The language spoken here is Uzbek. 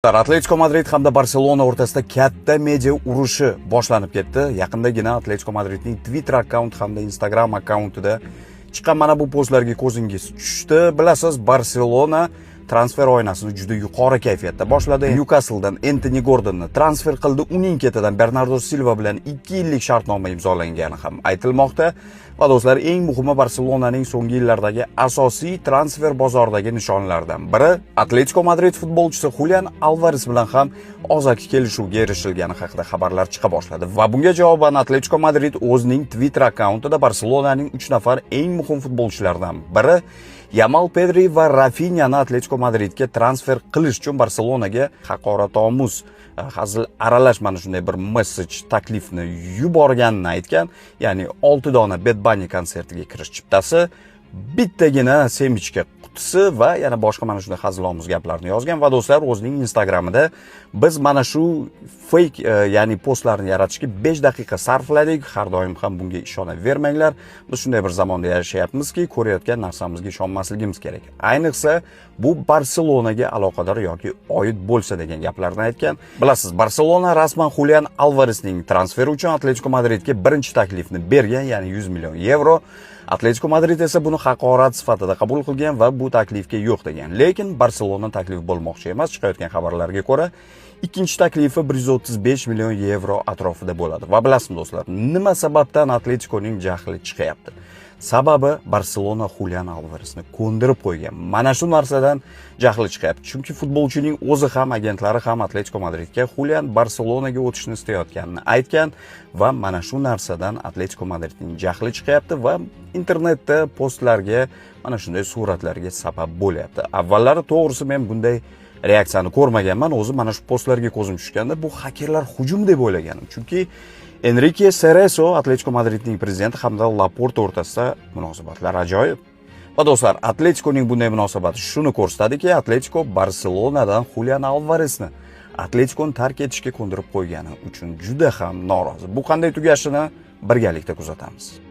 Atletico Madrid hamda Barselona o'rtasida katta media urushi boshlanib ketdi. Yaqindagina Atletico Madridning Twitter akkaunti hamda Instagram akkauntida chiqqan mana bu postlarga ko'zingiz tushdi. Bilasiz, Barselona transfer oynasini juda yuqori kayfiyatda boshladi. Newcastledan Anthony Gordonni transfer qildi. Uning ketidan Bernardo Silva bilan 2 yillik shartnoma imzolangani ham aytilmoqda. Va do'stlar, eng muhimi Barselonaning so'nggi yillardagi asosiy transfer bozoridagi nishonlardan biri Atletico Madrid futbolchisi Julian Alvares bilan ham og'zaki kelishuvga erishilgani haqida xabarlar chiqa boshladi. Va bunga javoban Atletico Madrid o'zining Twitter akkauntida Barselonaning 3 nafar eng muhim futbolchilaridan biri Yamal Pedri va Rafinhani Atletico Madridga transfer qilish uchun Barselonaga haqoratomuz hazil aralash mana shunday bir message taklifni yuborganini aytgan. Ya'ni 6 dona Bad Bunny konsertiga kirish chiptasi, bittagina semichka qutisi va yana boshqa mana shunday hazilomuz gaplarni yozgan. Va do'stlar, o'zining Instagramida biz mana shu fake ya'ni postlarni yaratishga 5 daqiqa sarfladik. Har doim ham bunga ishonavermanglar. Biz shunday bir zamonda yashayapmizki, ko'rayotgan narsamizga ishonmasligimiz kerak. Ayniqsa bu Barselonaga aloqador yoki oid bo'lsa degan gaplarni aytgan. Bilasiz, Barselona rasman Julian Alvaresning transferi uchun Atletico Madridga birinchi taklifni bergan, ya'ni 100 million yevro. Atletico Madrid esa buni haqorat sifatida qabul qilgan va bu taklifga yo'q degan. Lekin Barselona taklifi bo'lmoqchi emas. Chiqayotgan xabarlarga ko'ra, ikkinchi taklifi 135 million yevro atrofida bo'ladi. Va bilasizmi do'stlar, nima sababdan Atleticoning jahli chiqyapti? Sababi Barselona Julian Alvaresni ko'ndirib qo'ygan. Mana shu narsadan jahli chiqyapti. Chunki futbolchining o'zi ham, agentlari ham Atletico Madridga Julian Barselonaga o'tishni istayotganini aytgan va mana shu narsadan Atletico Madridning jahli chiqyapti va internetda postlarga, mana shunday suratlarga sabab bo'lyapti. Avvallari to'g'risi men bunday reaksiyani ko'rmaganman. O'zi mana shu postlarga ko'zim tushganda bu hakerlar hujum deb o'ylaganim. Chunki Enrique Cerezo, Atletico Madridning prezidenti hamda Laporta o'rtasida munosabatlar ajoyib. Va do'stlar, Atleticoning bunday munosabati shuni ko'rsatadiki, Atletico Barselonadan Julian Alvaresni Atleticoni tark etishga ko'ndirib qo'ygani uchun juda ham norozi. Bu qanday tugashini birgalikda kuzatamiz.